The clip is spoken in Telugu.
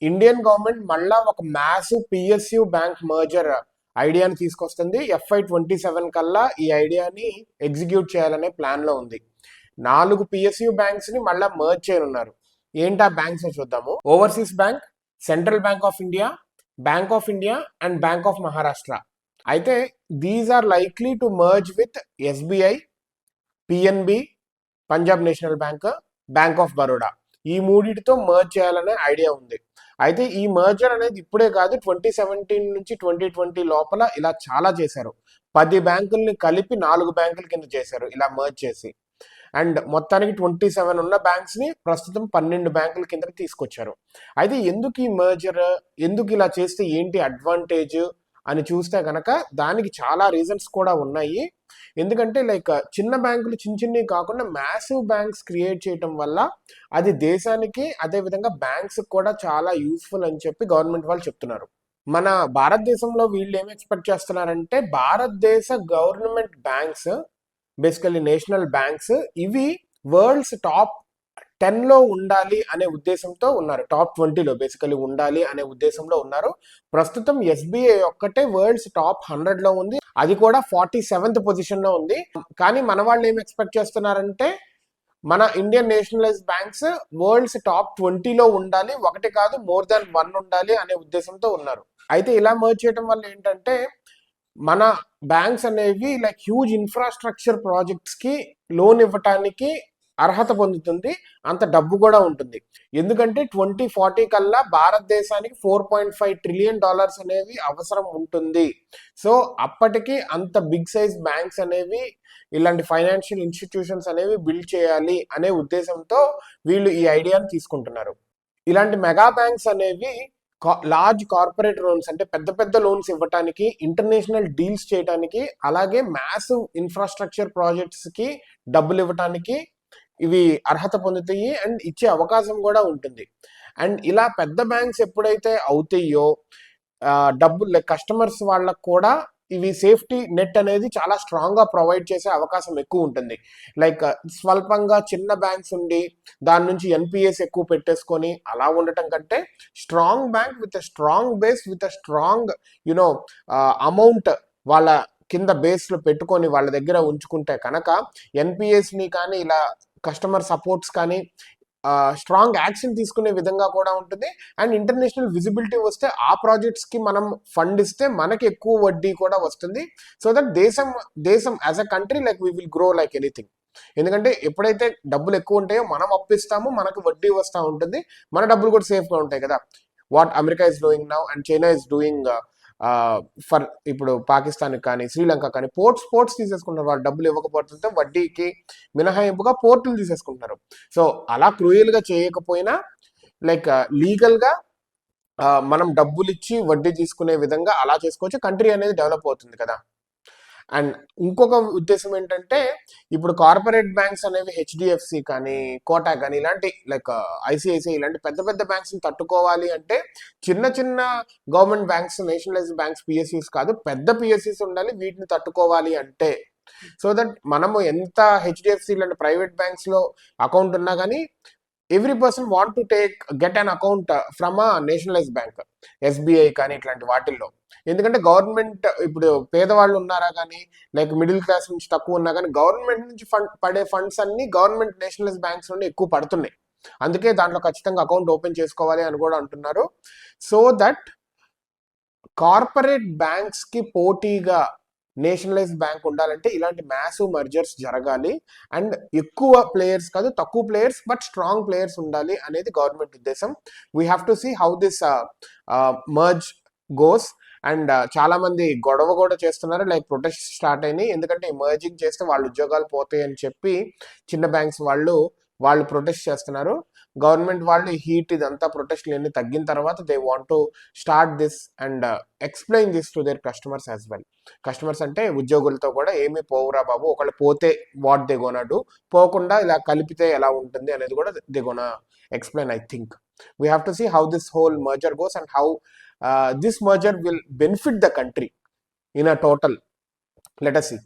ఇండియన్ గవర్నమెంట్ మళ్ళా ఒక మ్యాసివ్ పిఎస్యు బ్యాంక్ మర్జర్ ఐడియాని తీసుకొస్తుంది. FY27 కల్లా ఈ ఐడియాని ఎగ్జిక్యూట్ చేయాలనే ప్లాన్ లో ఉంది. 4 పిఎస్యు బ్యాంక్స్ ని మళ్ళా మర్జ్ చేయనున్నారు. ఏంటా బ్యాంక్స్ చూద్దాము. Overseas bank, central bank of India, bank of India and bank of Maharashtra. అయితే these are likely to merge with SBI, PNB, Punjab national bank, bank of Baroda. ఈ మూడిటితో మర్జ్ చేయాలనే ఐడియా ఉంది. అయితే ఈ మర్జర్ అనేది ఇప్పుడే కాదు, 2017 నుంచి 2020 లోపల ఇలా చాలా చేశారు. 10 బ్యాంకుల్ని కలిపి 4 బ్యాంకుల కింద చేశారు ఇలా మర్జ్ చేసి. అండ్ మొత్తానికి 27 ఉన్న బ్యాంక్స్ ని ప్రస్తుతం 12 బ్యాంకుల కిందకి తీసుకొచ్చారు. అయితే ఎందుకు ఈ మర్జర్, ఎందుకు ఇలా చేస్తే ఏంటి అడ్వాంటేజ్ అని చూస్తే కనుక దానికి చాలా రీజన్స్ కూడా ఉన్నాయి. ఎందుకంటే లైక్ చిన్న బ్యాంకులు చిన్నవి కాకుండా మ్యాసివ్ బ్యాంక్స్ క్రియేట్ చేయటం వల్ల అది దేశానికి అదేవిధంగా బ్యాంక్స్ కూడా చాలా యూస్ఫుల్ అని చెప్పి గవర్నమెంట్ వాళ్ళు చెప్తున్నారు. మన భారతదేశంలో వీళ్ళు ఏం ఎక్స్పెక్ట్ చేస్తున్నారంటే భారతదేశ government banks, basically national banks, ఇవి వరల్డ్స్ టాప్ 10లో ఉండాలి అనే ఉద్దేశంతో ఉన్నారు. టాప్ 20లో బేసికలీ ఉండాలి అనే ఉద్దేశంలో ఉన్నారు. ప్రస్తుతం SBI ఒక్కటే వరల్డ్స్ టాప్ 100లో ఉంది. అది కూడా 47th పొజిషన్లో ఉంది. కానీ మన వాళ్ళు ఏం ఎక్స్పెక్ట్ చేస్తున్నారంటే మన Indian nationalized banks world's top 20లో ఉండాలి, ఒకటి కాదు మోర్ దాన్ 1 ఉండాలి అనే ఉద్దేశంతో ఉన్నారు. అయితే ఇలా మర్జ్ చేయడం వల్ల ఏంటంటే మన బ్యాంక్స్ అనేవి లైక్ హ్యూజ్ ఇన్ఫ్రాస్ట్రక్చర్ ప్రాజెక్ట్స్ కి లోన్ ఇవ్వటానికి అర్హత పొందుతుంది. అంత డబ్బు కూడా ఉంటుంది. ఎందుకంటే 2040 కల్లా భారతదేశానికి $4.5 ట్రిలియన్ అనేవి అవసరం ఉంటుంది. సో అప్పటికి అంత బిగ్ సైజ్ బ్యాంక్స్ అనేవి, ఇలాంటి ఫైనాన్షియల్ ఇన్స్టిట్యూషన్స్ అనేవి బిల్డ్ చేయాలి అనే ఉద్దేశంతో వీళ్ళు ఈ ఐడియాని తీసుకుంటున్నారు. ఇలాంటి మెగా బ్యాంక్స్ అనేవి లార్జ్ కార్పొరేట్ లోన్స్ అంటే పెద్ద పెద్ద లోన్స్ ఇవ్వటానికి, ఇంటర్నేషనల్ డీల్స్ చేయడానికి, అలాగే మ్యాసివ్ ఇన్ఫ్రాస్ట్రక్చర్ ప్రాజెక్ట్స్ కి డబ్బులు ఇవ్వటానికి ఇవి అర్హత పొందుతాయి అండ్ ఇచ్చే అవకాశం కూడా ఉంటుంది. అండ్ ఇలా పెద్ద బ్యాంక్స్ ఎప్పుడైతే అవుతాయో డబ్బులు కస్టమర్స్ వాళ్ళకు కూడా ఇవి సేఫ్టీ నెట్ అనేది చాలా స్ట్రాంగ్ గా ప్రొవైడ్ చేసే అవకాశం ఎక్కువ ఉంటుంది. లైక్ స్వల్పంగా చిన్న బ్యాంక్స్ ఉండి దాని నుంచి NPS ఎక్కువ పెట్టేసుకొని అలా ఉండటం కంటే strong bank with strong base with strong amount వాళ్ళ కింద బేస్లో పెట్టుకొని వాళ్ళ దగ్గర ఉంచుకుంటే కనుక NPSని కానీ ఇలా కస్టమర్ సపోర్ట్స్ కానీ స్ట్రాంగ్ యాక్షన్ తీసుకునే విధంగా కూడా ఉంటుంది. అండ్ ఇంటర్నేషనల్ విజిబిలిటీ వస్తే ఆ ప్రాజెక్ట్స్కి మనం ఫండ్ ఇస్తే మనకి ఎక్కువ వడ్డీ కూడా వస్తుంది. సో దట్ దేశం as a country like we will grow like anything. ఎందుకంటే ఎప్పుడైతే డబ్బులు ఎక్కువ ఉంటాయో మనం అప్పిస్తాము, మనకు వడ్డీ వస్తూ ఉంటుంది, మన డబ్బులు కూడా సేఫ్గా ఉంటాయి కదా. What America is doing now and China is doing for ఇప్పుడు పాకిస్తాన్ కానీ శ్రీలంక కానీ పోర్ట్స్ తీసేసుకుంటారు. వాళ్ళు డబ్బులు ఇవ్వకపోతుంటే వడ్డీకి మినహాయింపుగా పోర్టులు తీసేసుకుంటున్నారు. సో అలా క్రూయల్గా చేయకపోయినా లైక్ లీగల్గా మనం డబ్బులు ఇచ్చి వడ్డీ తీసుకునే విధంగా అలా చేసుకోవచ్చు. కంట్రీ అనేది డెవలప్ అవుతుంది కదా. అండ్ ఇంకొక ఉద్దేశం ఏంటంటే ఇప్పుడు కార్పొరేట్ బ్యాంక్స్ అనేవి HDFC కానీ కోటాక్ కానీ ఇలాంటి లైక్ ICICI ఇలాంటి పెద్ద పెద్ద బ్యాంక్స్ని తట్టుకోవాలి అంటే చిన్న చిన్న government banks, nationalised banks, PSUs కాదు, పెద్ద PSUs ఉండాలి వీటిని తట్టుకోవాలి అంటే. సో దట్ మనము ఎంత HDFC ఇలాంటి ప్రైవేట్ బ్యాంక్స్లో అకౌంట్ ఉన్నా కానీ every person want to get an account from a nationalised bank, SBI కానీ ఇట్లాంటి వాటిల్లో. ఎందుకంటే గవర్నమెంట్ ఇప్పుడు పేదవాళ్ళు ఉన్నారా కానీ లైక్ మిడిల్ క్లాస్ నుంచి తక్కువ ఉన్నా కానీ గవర్నమెంట్ నుంచి పడే ఫండ్స్ అన్ని గవర్నమెంట్ నేషనలైజ్డ్ బ్యాంక్స్ నుండి ఎక్కువ పడుతున్నాయి. అందుకే దాంట్లో ఖచ్చితంగా అకౌంట్ ఓపెన్ చేసుకోవాలి అని కూడా అంటున్నారు. సో దట్ కార్పొరేట్ బ్యాంక్స్ కి పోటీగా నేషనలైజ్డ్ బ్యాంక్ ఉండాలంటే ఇలాంటి మ్యాసివ్ మర్జర్స్ జరగాలి. అండ్ ఎక్కువ ప్లేయర్స్ కాదు, తక్కువ ప్లేయర్స్ బట్ స్ట్రాంగ్ ప్లేయర్స్ ఉండాలి అనేది గవర్నమెంట్ ఉద్దేశం. We have to see how this merge goes. And చాలా మంది గొడవ కూడా చేస్తున్నారు, లైక్ ప్రొటెస్ట్ స్టార్ట్ అయినాయి. ఎందుకంటే మర్జింగ్ చేస్తే వాళ్ళ ఉద్యోగాలు పోతాయి అని చెప్పి చిన్న బ్యాంక్స్ వాళ్ళు ప్రొటెస్ట్ చేస్తున్నారు. గవర్నమెంట్ వాళ్ళు హీట్ ఇదంతా ప్రొటెస్ట్లు అన్ని తగ్గిన తర్వాత they want to start this and explain this to their customers as well. Customers అంటే ఉద్యోగులతో కూడా ఏమీ పోవురా బాబు, ఒకళ్ళు పోతే వాట్ దే గోనా డూ, పోకుండా ఇలా కలిపితే ఎలా ఉంటుంది అనేది కూడా they gonna explain. I think we have to see how this whole merger goes and how this merger will benefit the country in a total. Let us see.